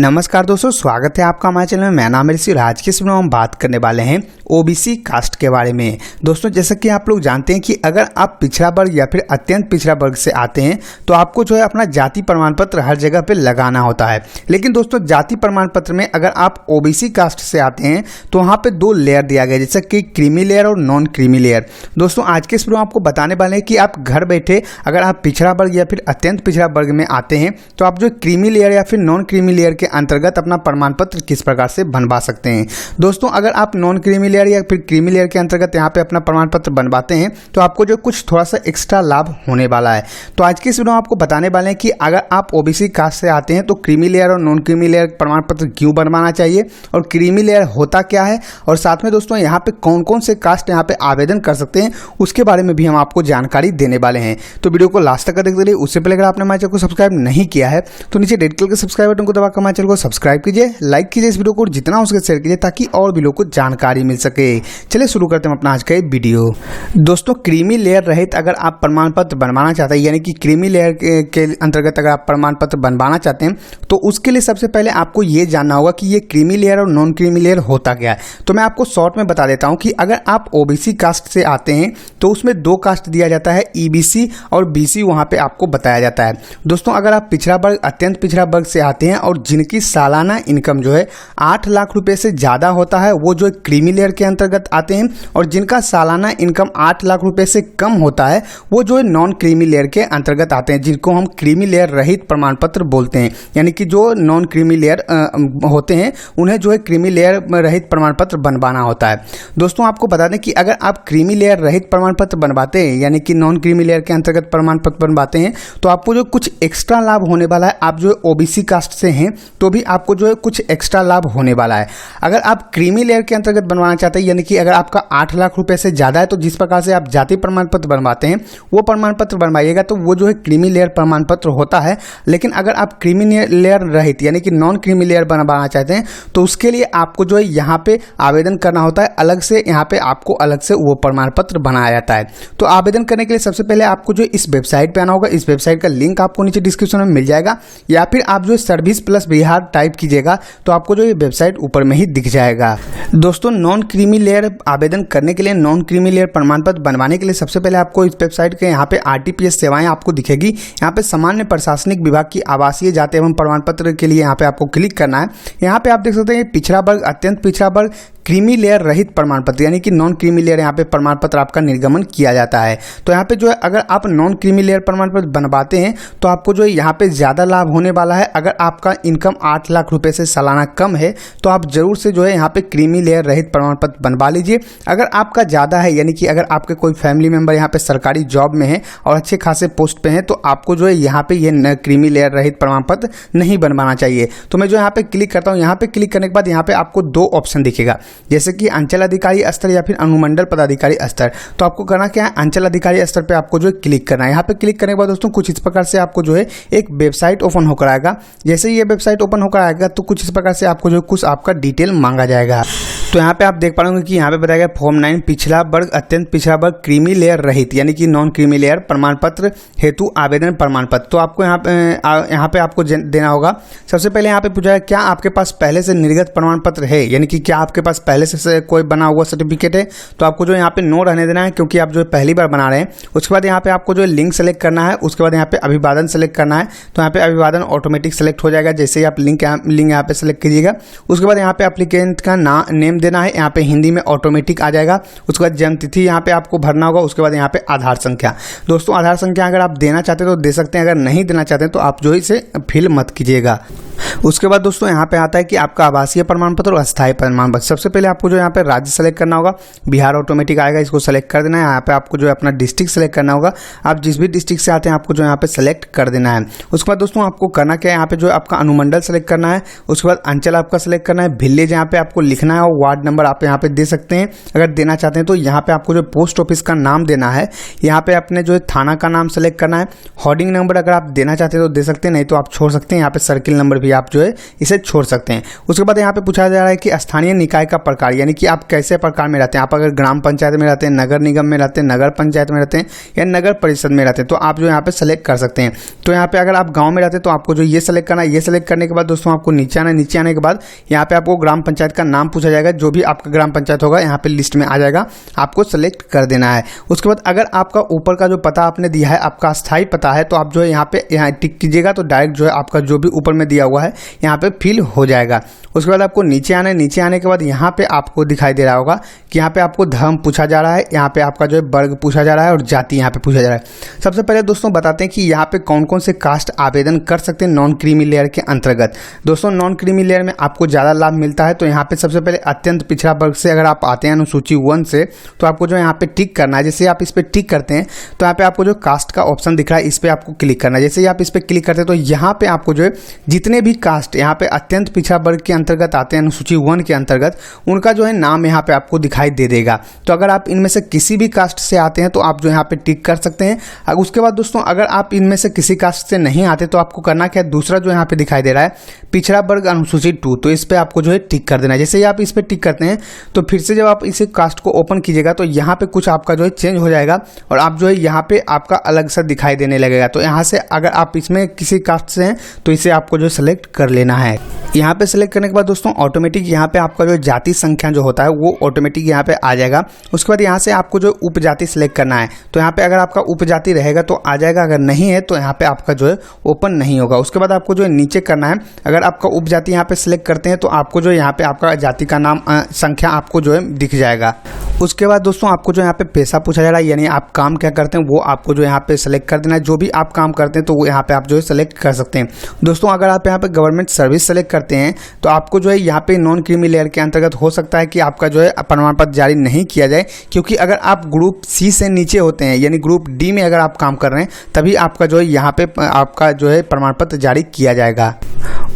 नमस्कार दोस्तों, स्वागत है आपका हमारे चैनल में। मेरा नाम है ऋषि और आज के इस वीडियो में हम बात करने वाले हैं ओबीसी कास्ट के बारे में। दोस्तों, जैसा कि आप लोग जानते हैं कि अगर आप पिछड़ा वर्ग या फिर अत्यंत पिछड़ा वर्ग से आते हैं तो आपको जो है अपना जाति प्रमाण पत्र हर जगह पे लगाना होता है। लेकिन दोस्तों, जाति प्रमाण पत्र में अगर आप ओबीसी कास्ट से आते हैं तो वहाँ पे दो लेयर दिया गया है, जैसे कि क्रीमी लेयर और नॉन क्रीमी लेयर। दोस्तों, आज के इस वीडियो में आपको बताने वाले हैं कि आप घर बैठे अगर आप पिछड़ा वर्ग या फिर अत्यंत पिछड़ा वर्ग में आते हैं तो आप जो क्रीमी लेयर या फिर नॉन क्रीमी लेयर के अंतर्गत अपना प्रमाण पत्र किस प्रकार से बनवा सकते हैं। दोस्तों, अगर आप नॉन क्रीमी लेयर या फिर क्रीमी लेयर के अंतर्गत यहाँ पे अपना प्रमाण पत्र बनवाते हैं तो आपको जो कुछ थोड़ा सा एक्स्ट्रा लाभ होने वाला है। तो आज के इस वीडियो में आपको बताने वाले हैं कि अगर आप ओबीसी कास्ट से आते हैं तो क्रीमी लेयर और नॉन क्रीमी लेयर प्रमाण पत्र क्यों बनवाना चाहिए और क्रीमी लेयर होता क्या है, और साथ में दोस्तों यहाँ पे कौन कौन से कास्ट यहाँ पे आवेदन कर सकते हैं उसके बारे में भी हम आपको जानकारी देने वाले हैं। तो वीडियो को लास्ट तक देखते रहिए। उससे पहले अगर आपने हमारे चैनल को सब्सक्राइब नहीं किया है तो नीचे रेड कलर के सब्सक्राइब बटन को दबाकर हमारे चैनल को सब्सक्राइब कीजिए, लाइक कीजिए इस वीडियो को, जितना हो सके शेयर कीजिए ताकि और भी लोगों को जानकारी मिल सके। चलिए शुरू करते हैं अपना आज का वीडियो। दोस्तों, क्रीमी लेयर रहित अगर आप प्रमाण पत्र बनवाना चाहते हैं, यानी कि क्रीमी लेयर के अंतर्गत अगर आप प्रमाण पत्र बनवाना चाहते हैं तो उसके लिए सबसे पहले आपको ये जानना होगा कि ये क्रीमी लेयर और नॉन क्रीमी लेयर होता क्या है। तो मैं आपको शॉर्ट में बता देता हूं कि अगर आप ओबीसी कास्ट से आते हैं तो उसमें दो कास्ट दिया जाता है, ईबीसी और बीसी, वहां पे आपको बताया जाता है। दोस्तों, अगर आप पिछड़ा वर्ग अत्यंत पिछड़ा वर्ग से आते हैं और जिनकी सालाना इनकम जो है 8 लाख रुपए से ज्यादा होता है वो जो क्रीमी लेयर के अंतर्गत आते हैं, और जिनका सालाना इनकम 8 लाख रुपए से कम होता है वो जो है नॉन क्रीमी लेयर के अंतर्गत आते हैं, जिनको हम क्रीमी लेयर रहित प्रमाण पत्र बोलते हैं। यानी कि जो नॉन क्रीमी लेयर होते हैं उन्हें जो है क्रीमी लेयर रहित प्रमाण पत्र बनवाना होता है। दोस्तों, आपको बता दें कि अगर आप क्रीमी लेयर रहित प्रमाण पत्र बनवाते हैं, यानी कि नॉन क्रीमी लेयर के अंतर्गत प्रमाण पत्र बनवाते हैं, तो आपको जो कुछ एक्स्ट्रा लाभ होने वाला है। आप जो ओबीसी कास्ट से हैं तो भी आपको जो है कुछ एक्स्ट्रा लाभ होने वाला है। अगर आप क्रीमी लेयर के अंतर्गत बनवाना चाहते हैं, यानी कि अगर आपका 8 लाख रुपए से ज्यादा है, तो जिस प्रकार से आप जाति प्रमाण पत्र बनवाते हैं वो प्रमाण पत्र बनवाइएगा तो वो जो है क्रीमी लेयर प्रमाण पत्र होता है। लेकिन अगर आप क्रीमी लेयर रहित यानी कि नॉन क्रीमी लेयर बनवाना चाहते हैं तो उसके लिए आपको जो है यहाँ पे आवेदन करना होता है अलग से। यहाँ पे आपको अलग से वो प्रमाण पत्र बनाया जाता है। तो आवेदन करने के लिए सबसे पहले आपको जो इस वेबसाइट पे आना होगा। इस वेबसाइट का लिंक आपको नीचे डिस्क्रिप्शन में मिल जाएगा, या फिर आप जो सर्विस प्लस बिहार टाइप कीजिएगा तो आपको जो ये वेबसाइट ऊपर में ही दिख जाएगा। दोस्तों, नॉन क्रीमी लेयर आवेदन करने के लिए, नॉन क्रीमी लेयर प्रमाण पत्र बनवाने के लिए सबसे पहले आपको इस वेबसाइट के यहाँ पे आरटीपीएस सेवाएं आपको दिखेगी। यहाँ पे सामान्य प्रशासनिक विभाग की आवासीय जाति एवं प्रमाण पत्र के लिए यहाँ पे आपको क्लिक करना है। यहाँ पे आप देख सकते हैं पिछड़ा वर्ग अत्यंत पिछड़ा वर्ग क्रीमी लेयर रहित प्रमाण पत्र, यानी कि नॉन क्रीमी लेयर यहाँ पे प्रमाण पत्र आपका निर्गमन किया जाता है। तो यहाँ पे जो है अगर आप नॉन क्रीमी लेयर प्रमाण पत्र बनवाते हैं तो आपको जो है यहाँ पे ज्यादा लाभ होने वाला है। अगर आपका इनकम 8 लाख रुपए से सालाना कम है तो आप जरूर से जो है यहाँ पे क्रीमी लेयर रहित प्रमाण पत्र बनवा लीजिए। अगर आपका ज्यादा है, यानी कि अगर आपके कोई फैमिली मेंबर यहाँ पे सरकारी जॉब में है और अच्छे खासे पोस्ट पे है, तो आपको जो है यहाँ पे ये क्रीमी लेयर रहित प्रमाण पत्र नहीं बनवाना चाहिए। तो मैं जो यहाँ पे क्लिक करता हूँ, यहाँ पे क्लिक करने के बाद यहाँ पे आपको दो ऑप्शन दिखेगा, जैसे कि अंचल अधिकारी स्तर या फिर अनुमंडल पदाधिकारी स्तर। तो आपको करना क्या है, अंचल अधिकारी स्तर पे आपको जो है क्लिक करना है। यहाँ पे क्लिक करने के बाद दोस्तों कुछ इस प्रकार से आपको जो है एक वेबसाइट ओपन होकर आएगा। जैसे ही ये वेबसाइट ओपन होकर आएगा तो कुछ इस प्रकार से आपको जो कुछ आपका डिटेल मांगा जाएगा। तो यहाँ पे आप देख पा रहे कि यहाँ पे बताया गया फॉर्म 9 पिछड़ा वर्ग अत्यंत पिछड़ा वर्ग क्रीमी लेयर रहित यानी कि नॉन क्रीमी लेयर प्रमाण पत्र हेतु आवेदन प्रमाण पत्र। तो आपको यहाँ पे आपको देना होगा। सबसे पहले यहाँ पे पूछा है क्या आपके पास पहले से निर्गत प्रमाण पत्र है, यानी कि क्या आपके पास पहले से कोई बना हुआ सर्टिफिकेट है। तो आपको जो यहाँ पे नो रहने देना है, क्योंकि आप जो पहली बार बना रहे हैं। उसके बाद यहाँ पे आपको जो लिंक सेलेक्ट करना है, उसके बाद यहाँ पे अभिवादन सेलेक्ट करना है। तो यहाँ पे अभिवादन ऑटोमेटिक सेलेक्ट हो जाएगा जैसे ही आप लिंक यहाँ पे सेलेक्ट कीजिएगा। उसके बाद यहाँ पे एप्लीकेंट का नेम देना है, यहाँ पे हिंदी में ऑटोमेटिक आ जाएगा। उसके बाद जन्म तिथि यहाँ पे आपको भरना होगा। उसके बाद यहाँ पे आधार संख्या। दोस्तों, आधार संख्या अगर आप देना चाहते हैं तो दे सकते हैं, अगर नहीं देना चाहते हैं तो आप जो इसे फिल मत कीजिएगा। उसके बाद दोस्तों यहाँ पे आता है कि आपका आवासीय प्रमाण पत्र और अस्थायी प्रमाण पत्र। सबसे पहले आपको जो यहाँ पे राज्य सेलेक्ट करना होगा। बिहार ऑटोमेटिक आएगा, इसको सेलेक्ट कर देना है। यहाँ पे आपको जो है अपना डिस्ट्रिक्ट सेलेक्ट करना होगा। आप जिस भी डिस्ट्रिक्ट से आते हैं आपको जो यहाँ पे सेलेक्ट कर देना है। उसके बाद दोस्तों आपको करना क्या है, यहाँ पे जो आपका अनुमंडल सेलेक्ट करना है। उसके बाद अंचल आपका सेलेक्ट करना है। विलेज यहाँ पे आपको लिखना है और वार्ड नंबर आप यहाँ पे दे सकते हैं अगर देना चाहते हैं तो। यहाँ पे आपको जो पोस्ट ऑफिस का नाम देना है, यहाँ पे अपने जो है थाना का नाम सेलेक्ट करना है। होर्डिंग नंबर अगर आप देना चाहते हैं तो दे सकते हैं, नहीं तो आप छोड़ सकते हैं। यहाँ पे सर्किल नंबर भी आप जो है इसे छोड़ सकते हैं। उसके बाद यहाँ पे पूछा जा रहा है कि स्थानीय निकाय का प्रकार, यानी कि आप कैसे प्रकार में रहते हैं। आप अगर ग्राम पंचायत में रहते हैं, नगर निगम में रहते हैं, नगर पंचायत में रहते हैं या नगर परिषद में रहते हैं तो आप जो यहाँ पे सेलेक्ट कर सकते हैं। तो यहाँ पे अगर आप गाँव में रहते हैं तो आपको जो ये सेलेक्ट करना है। ये सेलेक्ट करने के बाद दोस्तों आपको नीचे आना है। नीचे आने के बाद यहाँ पे आपको ग्राम पंचायत का नाम पूछा जाएगा, जो भी आपका ग्राम पंचायत होगा यहाँ पे लिस्ट में आ जाएगा, आपको सेलेक्ट कर देना है। उसके बाद अगर आपका ऊपर का जो पता आपने दिया है आपका अस्थायी पता है तो आप जो है यहाँ पे टिक कीजिएगा तो डायरेक्ट जो है आपका जो भी ऊपर में दिया हुआ है यहाँ पे फिल हो जाएगा। उसके बाद आपको नीचे आना है। नीचे आने के बाद यहाँ पे आपको दिखाई दे रहा होगा कि यहाँ पे आपको धर्म पूछा जा रहा है, यहाँ पे आपका जो है वर्ग पूछा जा रहा है और जाति यहाँ पे पूछा जा रहा है। सबसे पहले दोस्तों बताते हैं कि यहाँ पे कौन कौन से कास्ट आवेदन कर सकते हैं नॉन क्रीमी लेयर के अंतर्गत। दोस्तों नॉन क्रीमी लेयर में आपको ज़्यादा लाभ मिलता है। तो यहाँ पे सबसे पहले अत्यंत पिछड़ा वर्ग से अगर आप आते हैं अनुसूची 1 से तो आपको जो यहाँ पे टिक करना है। जैसे आप इस पर टिक करते हैं तो यहाँ पे आपको जो कास्ट का ऑप्शन दिख रहा है इस पर आपको क्लिक करना है। जैसे ही आप इस पर क्लिक करते हैं तो यहाँ पे आपको जो है जितने भी कास्ट यहाँ पे अत्यंत पिछड़ा वर्ग के अंतर्गत आते हैं अनुसूची 1 के अंतर्गत उनका जो है नाम यहाँ पे आपको दिखाई दे देगा। तो अगर आप इनमें से किसी भी कास्ट से आते हैं तो आप जो यहाँ पे टिक कर सकते हैं। उसके बाद दोस्तों अगर आप इनमें से किसी कास्ट से नहीं आते तो आपको करना क्या है, दूसरा जो यहाँ पे दिखाई दे रहा है पिछड़ा वर्ग अनुसूची 2, तो इस पर आपको जो है टिक कर देना है। जैसे ही आप इस पर टिक करते हैं तो फिर से जब आप इसे कास्ट को ओपन कीजिएगा तो यहाँ पे कुछ आपका जो है चेंज हो जाएगा और आप जो है यहाँ पे आपका अलग सा दिखाई देने लगेगा। तो यहाँ से अगर आप इसमें किसी कास्ट से हैं तो इसे आपको जो सेलेक्ट कर लेना है। यहाँ पे सेलेक्ट करने के बाद दोस्तों ऑटोमेटिक यहाँ पे आपका जो जाति संख्या जो होता है वो ऑटोमेटिक यहाँ पे आ जाएगा। उसके बाद यहाँ से आपको जो उपजाति सेलेक्ट करना है तो यहाँ पे अगर आपका उपजाति रहेगा तो आ जाएगा, अगर नहीं है तो यहाँ पे आपका जो है ओपन नहीं होगा। उसके बाद आपको जो है नीचे करना है। अगर आपका उपजाति यहाँ पे सिलेक्ट करते हैं तो आपको जो यहाँ पे आपका जाति का नाम संख्या आपको जो है दिख जाएगा। उसके बाद दोस्तों आपको जो यहाँ पे पैसा पूछा जा रहा है, यानी आप काम क्या करते हैं वो आपको जो यहाँ पे सेलेक्ट कर देना है। जो भी आप काम करते हैं तो वो यहाँ पे आप जो है सेलेक्ट कर सकते हैं। दोस्तों अगर आप यहाँ पे गवर्नमेंट सर्विस सेलेक्ट करते हैं तो आपको जो है यहाँ पे नॉन क्रीमी लेयर के अंतर्गत हो सकता है कि आपका जो है प्रमाण पत्र जारी नहीं किया जाए, क्योंकि अगर आप ग्रुप सी से नीचे होते हैं यानी ग्रुप डी में अगर आप काम कर रहे हैं तभी आपका जो है यहाँ पे आपका जो है प्रमाण पत्र जारी किया जाएगा।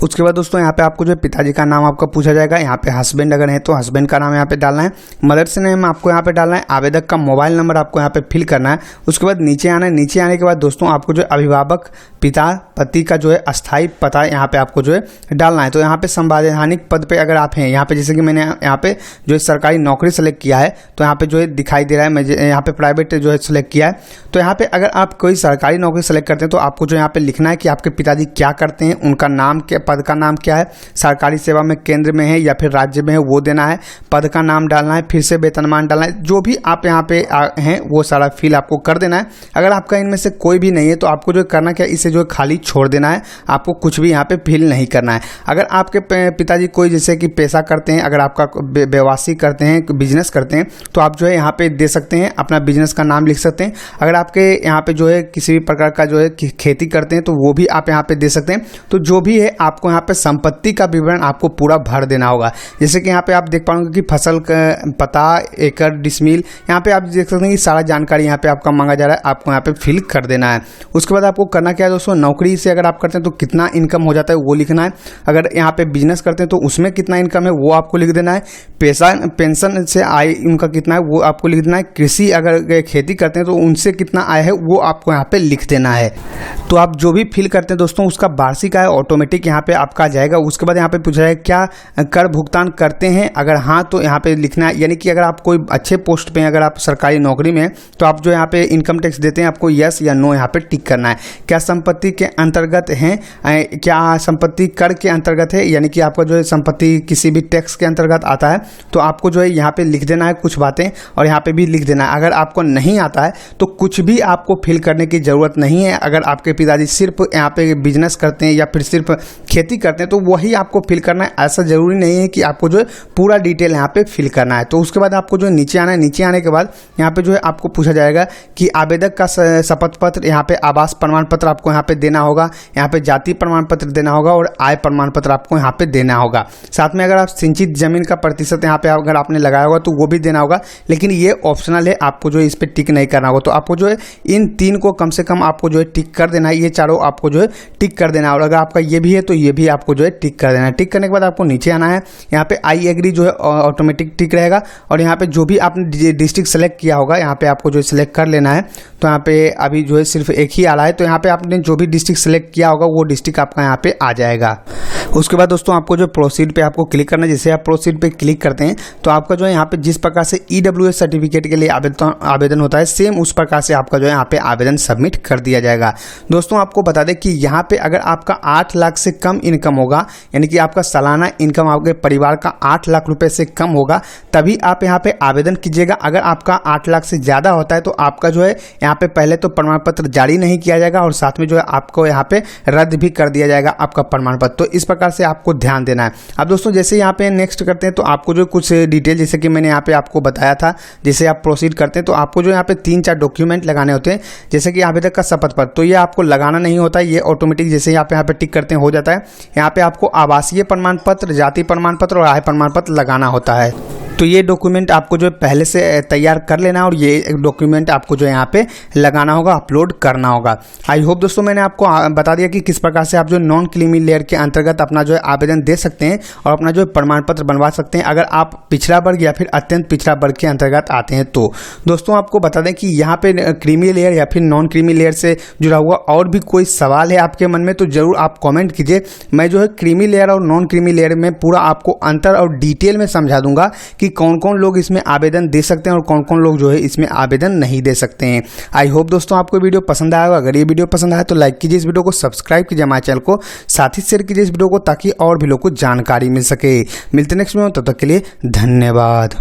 उसके बाद दोस्तों यहाँ पे आपको जो है पिताजी का नाम आपका पूछा जाएगा। यहाँ पे हस्बैंड अगर है तो हस्बैंड का नाम यहाँ पे डालना है। मदर्स नेम आपको यहाँ पे डालना है। आवेदक का मोबाइल नंबर आपको यहाँ पे फिल करना है। उसके बाद नीचे आना है। नीचे आने के बाद दोस्तों आपको जो अभिभावक पिता पति का जो है अस्थायी पता यहाँ पे आपको जो है डालना है। तो यहाँ पे संवैधानिक पद पे अगर आप हैं, यहाँ पे जैसे कि मैंने यहाँ पे जो है सरकारी नौकरी सेलेक्ट किया है तो यहाँ पे जो है दिखाई दे रहा है, मैं यहाँ पे प्राइवेट जो है सेलेक्ट किया है। तो यहाँ पे अगर आप कोई सरकारी नौकरी सेलेक्ट करते हैं तो आपको जो यहाँ पे लिखना है कि आपके पिताजी क्या करते हैं, उनका नाम क्या, पद का नाम क्या है, सरकारी सेवा में केंद्र में है या फिर राज्य में है वो देना है, पद का नाम डालना है, फिर से वेतनमान डालना है। जो भी आप यहाँ पे हैं वो सारा फिल आपको कर देना है। अगर आपका इनमें से कोई भी नहीं है तो आपको जो करना क्या, इसे जो खाली छोड़ देना है, आपको कुछ भी यहाँ पे फिल नहीं करना है। अगर आपके पिताजी कोई जैसे कि पैसा करते हैं, अगर आपका व्यवसाय करते हैं, बिजनेस करते हैं तो आप जो है यहाँ पे दे सकते हैं, अपना बिजनेस का नाम लिख सकते हैं। अगर आपके यहाँ पे जो है किसी भी प्रकार का जो है खेती करते हैं तो वो भी आप यहाँ पे दे सकते हैं। तो जो भी है आपको यहाँ पे संपत्ति का विवरण आपको पूरा भर देना होगा। जैसे कि यहाँ पे आप देख पाओगे कि फसल का पता, एकड़, डिसमिल, यहाँ पे आप देख सकते हैं कि सारा जानकारी यहाँ पे आपका मांगा जा रहा है, आपको यहाँ पे फिल कर देना है। उसके बाद आपको करना क्या है दोस्तों, नौकरी से अगर आप करते हैं तो कितना इनकम हो जाता है वो लिखना है। अगर यहाँ पे बिजनेस करते हैं तो उसमें कितना इनकम है वो आपको लिख देना है। पैसा पेंशन से आय उनका कितना है वो आपको लिख देना है। कृषि अगर खेती करते हैं तो उनसे कितना आय है वो आपको यहाँ पे लिख देना है। तो आप जो भी फिल करते हैं दोस्तों उसका वार्षिक आय ऑटोमेटिक यहाँ पे आपका आ जाएगा। उसके बाद यहाँ पे पूछा जाएगा क्या कर भुगतान करते हैं, अगर हाँ तो यहाँ पे लिखना है। यानी कि अगर आप कोई अच्छे पोस्ट पे हैं, अगर आप सरकारी नौकरी में हैं तो आप जो यहाँ पे इनकम टैक्स देते हैं, आपको यस या नो यहाँ पे टिक करना है। क्या संपत्ति के अंतर्गत हैं, क्या संपत्ति कर के अंतर्गत है, यानी कि आपका जो है संपत्ति किसी भी टैक्स के अंतर्गत आता है तो आपको जो है यहाँ पे लिख देना है कुछ बातें, और यहाँ पे भी लिख देना है। अगर आपको नहीं आता है तो कुछ भी आपको फिल करने की ज़रूरत नहीं है। अगर आपके पिताजी सिर्फ यहाँ पे बिजनेस करते हैं या फिर सिर्फ खेती करते हैं तो वही आपको फिल करना है। ऐसा ज़रूरी नहीं है कि आपको जो है पूरा डिटेल यहाँ पे फिल करना है। तो उसके बाद आपको जो नीचे आना है। नीचे आने के बाद यहाँ पे जो है आपको पूछा जाएगा कि आवेदक का शपथ पत्र, यहाँ पे आवास प्रमाण पत्र आपको यहाँ पे देना होगा, यहाँ पे जाति प्रमाण पत्र देना होगा और आय प्रमाण पत्र आपको यहाँ पे देना होगा। साथ में अगर आप सिंचित जमीन का प्रतिशत यहाँ पे अगर आपने लगाया होगा तो वो भी देना होगा, लेकिन ये ऑप्शनल है, आपको जो है इस पर टिक नहीं करना होगा। तो आपको जो है इन तीन को कम से कम आपको जो है टिक कर देना है। ये चारों आपको जो है टिक कर देना है। और अगर आपका ये भी है तो ये भी आपको जो है टिक कर देना है। टिक करने के बाद आपको नीचे आना है, यहाँ पे आई एग्री जो है ऑटोमेटिक टिक रहेगा और यहाँ पे जो भी आपने डिस्ट्रिक्ट सेलेक्ट किया होगा यहाँ पे आपको जो है सिलेक्ट कर लेना है। तो यहाँ पे अभी जो है सिर्फ एक ही आ रहा है, तो यहाँ पे आपने जो भी डिस्ट्रिक्ट सेलेक्ट किया होगा वो डिस्ट्रिक्ट आपका यहाँ पे आ जाएगा। उसके बाद दोस्तों आपको जो प्रोसीड पे आपको क्लिक करना है। जैसे आप प्रोसीड पे क्लिक करते हैं तो आपका जो है यहाँ पे जिस प्रकार से EWS सर्टिफिकेट के लिए आवेदन होता है सेम उस प्रकार से आपका जो है यहाँ पे आवेदन सबमिट कर दिया जाएगा। दोस्तों आपको बता दें कि यहाँ पे अगर आपका 8 लाख से कम इनकम होगा, यानी कि आपका सालाना इनकम आपके परिवार का 8 लाख रुपए से कम होगा, तभी आप यहाँ पे आवेदन कीजिएगा। अगर आपका 8 लाख से ज़्यादा होता है तो आपका जो है यहाँ पे पहले तो प्रमाण पत्र जारी नहीं किया जाएगा और साथ में जो है आपको यहाँ पे रद्द भी कर दिया जाएगा आपका प्रमाण पत्र। तो इस प्रकार से आपको ध्यान देना है। अब दोस्तों जैसे यहाँ पे नेक्स्ट करते हैं तो आपको जो कुछ डिटेल जैसे कि मैंने यहाँ पे आपको बताया था, जैसे आप प्रोसीड करते हैं तो आपको जो यहाँ पे 3-4 डॉक्यूमेंट लगाने होते हैं, जैसे कि आवेदक का शपथ पत्र। तो ये आपको लगाना नहीं होता, ये ऑटोमेटिक जैसे यहाँ पे टिक करते हैं हो जाता है। यहाँ पे आपको आवासीय प्रमाण पत्र, जाति प्रमाण पत्र और आय प्रमाण पत्र लगाना होता है। तो ये डॉक्यूमेंट आपको जो पहले से तैयार कर लेना है और ये डॉक्यूमेंट आपको जो यहाँ पे लगाना होगा, अपलोड करना होगा। आई होप दोस्तों मैंने आपको बता दिया कि किस प्रकार से आप जो नॉन क्रीमी लेयर के अंतर्गत अपना जो है आवेदन दे सकते हैं और अपना जो प्रमाण पत्र बनवा सकते हैं अगर आप पिछड़ा वर्ग या फिर अत्यंत पिछड़ा वर्ग के अंतर्गत आते हैं। तो दोस्तों आपको बता दें कि यहाँ पे क्रीमी लेयर या फिर नॉन क्रीमी लेयर से जुड़ा हुआ और भी कोई सवाल है आपके मन में तो जरूर आप कॉमेंट कीजिए। मैं जो है क्रीमी लेयर और नॉन क्रीमी लेयर में पूरा आपको अंतर और डिटेल में समझा दूंगा कि कौन कौन लोग इसमें आवेदन दे सकते हैं और कौन कौन लोग जो है इसमें आवेदन नहीं दे सकते हैं। आई होप दोस्तों आपको वीडियो पसंद आया होगा। अगर ये वीडियो पसंद आया तो लाइक कीजिए इस वीडियो को, सब्सक्राइब कीजिए हमारे चैनल को, साथ ही शेयर कीजिए इस वीडियो को ताकि और भी लोग को जानकारी मिल सके। मिलते नेक्स्ट में, तब तक के लिए धन्यवाद।